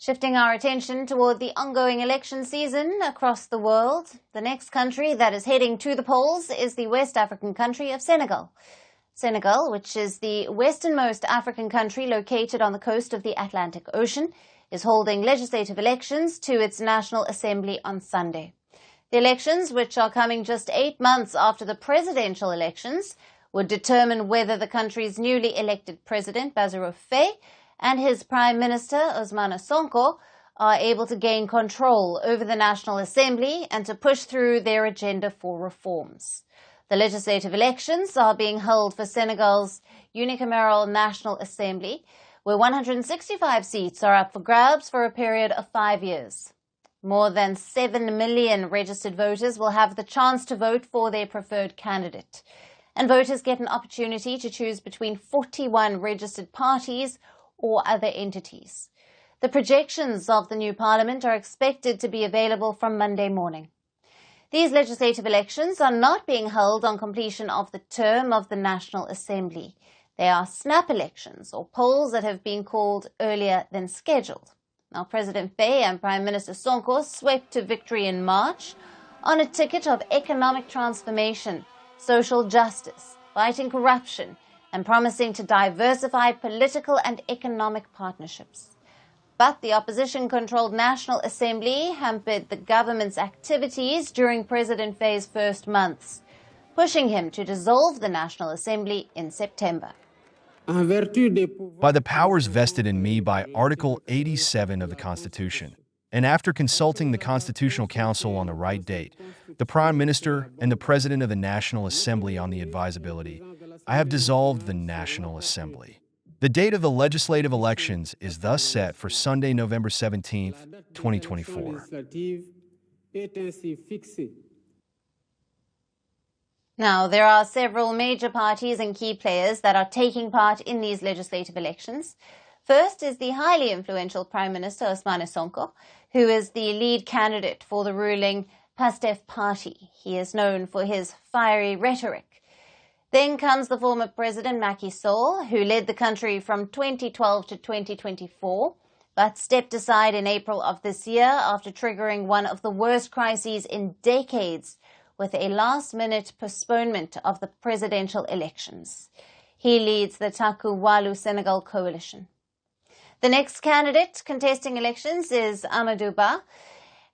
Shifting our attention toward the ongoing election season across the world, the next country that is heading to the polls is the West African country of Senegal. Senegal, which is the westernmost African country located on the coast of the Atlantic Ocean, is holding legislative elections to its National Assembly on Sunday. The elections, which are coming just 8 months after the presidential elections, would determine whether the country's newly elected President Bassirou Faye and his Prime Minister Ousmane Sonko are able to gain control over the National Assembly and to push through their agenda for reforms. The legislative elections are being held for Senegal's unicameral National Assembly, where 165 seats are up for grabs for a period of 5 years. More than 7 million registered voters will have the chance to vote for their preferred candidate. And voters get an opportunity to choose between 41 registered parties or other entities. The projections of the new parliament are expected to be available from Monday morning. These legislative elections are not being held on completion of the term of the National Assembly. They are snap elections, or polls that have been called earlier than scheduled. Now, President Faye and Prime Minister Sonko swept to victory in March on a ticket of economic transformation, social justice, fighting corruption, and promising to diversify political and economic partnerships. But the opposition-controlled National Assembly hampered the government's activities during President Faye's first months, pushing him to dissolve the National Assembly in September. By the powers vested in me by Article 87 of the Constitution, and after consulting the Constitutional Council on the right date, the Prime Minister and the President of the National Assembly on the advisability, I have dissolved the National Assembly. The date of the legislative elections is thus set for Sunday, November 17, 2024. Now, there are several major parties and key players that are taking part in these legislative elections. First is the highly influential Prime Minister Ousmane Sonko, who is the lead candidate for the ruling Pastef party. He is known for his fiery rhetoric. Then comes the former President Macky Sall, who led the country from 2012 to 2024, but stepped aside in April of this year after triggering one of the worst crises in decades with a last-minute postponement of the presidential elections. He leads the Taku Walu Senegal coalition. The next candidate contesting elections is Amadou Ba,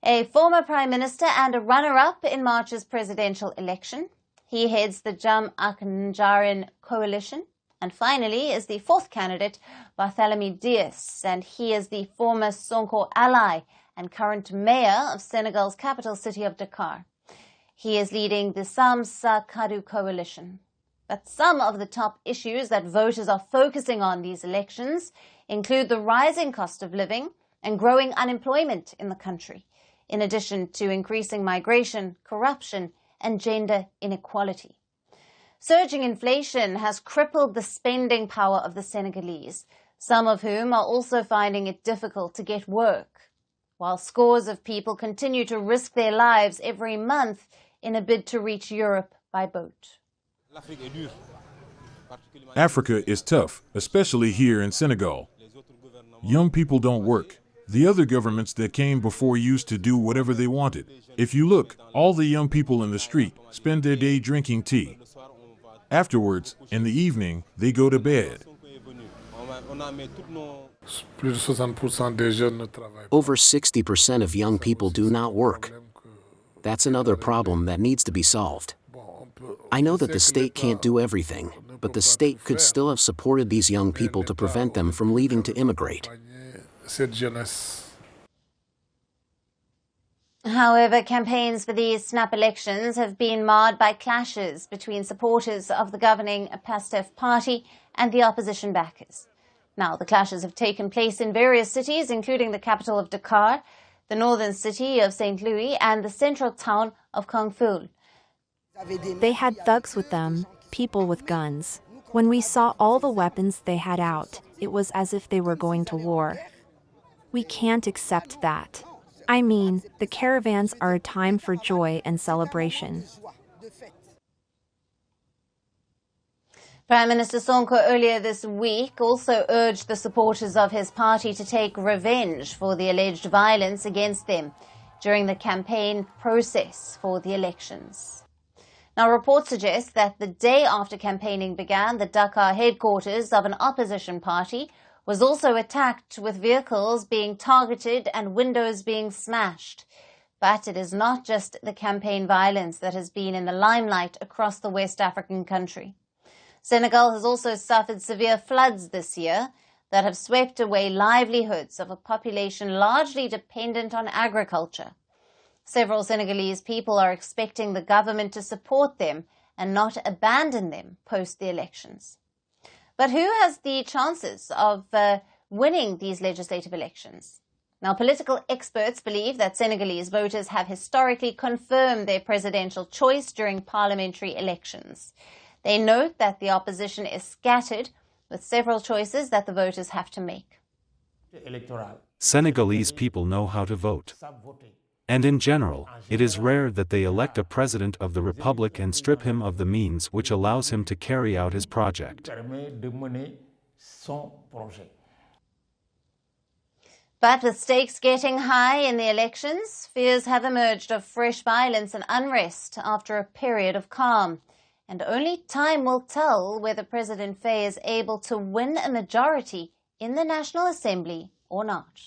a former Prime Minister and a runner-up in March's presidential election. He heads the Jam Ak Njarin coalition. And finally is the fourth candidate, Barthélemy Dias, and he is the former Sonko ally and current mayor of Senegal's capital city of Dakar. He is leading the Sam Sa Kadu coalition. But some of the top issues that voters are focusing on these elections include the rising cost of living and growing unemployment in the country, in addition to increasing migration, corruption, and gender inequality. Surging inflation has crippled the spending power of the Senegalese, some of whom are also finding it difficult to get work, while scores of people continue to risk their lives every month in a bid to reach Europe by boat. Africa is tough, especially here in Senegal. Young people don't work. The other governments that came before used to do whatever they wanted. If you look, all the young people in the street spend their day drinking tea. Afterwards, in the evening, they go to bed. Over 60% of young people do not work. That's another problem that needs to be solved. I know that the state can't do everything, but the state could still have supported these young people to prevent them from leaving to immigrate. However, campaigns for these snap elections have been marred by clashes between supporters of the governing Pastef party and the opposition backers. Now, the clashes have taken place in various cities, including the capital of Dakar, the northern city of St. Louis, and the central town of Kongful. They had thugs with them, people with guns. When we saw all the weapons they had out, it was as if they were going to war. We can't accept that. I mean, the caravans are a time for joy and celebration. Prime Minister Sonko earlier this week also urged the supporters of his party to take revenge for the alleged violence against them during the campaign process for the elections. Now, reports suggest that the day after campaigning began, the Dakar headquarters of an opposition party was also attacked, with vehicles being targeted and windows being smashed. But it is not just the campaign violence that has been in the limelight across the West African country. Senegal has also suffered severe floods this year that have swept away livelihoods of a population largely dependent on agriculture. Several Senegalese people are expecting the government to support them and not abandon them post the elections. But who has the chances of winning these legislative elections? Now, political experts believe that Senegalese voters have historically confirmed their presidential choice during parliamentary elections. They note that the opposition is scattered, with several choices that the voters have to make. Senegalese people know how to vote. And in general, it is rare that they elect a president of the republic and strip him of the means which allows him to carry out his project. But with stakes getting high in the elections, fears have emerged of fresh violence and unrest after a period of calm. And only time will tell whether President Faye is able to win a majority in the National Assembly or not.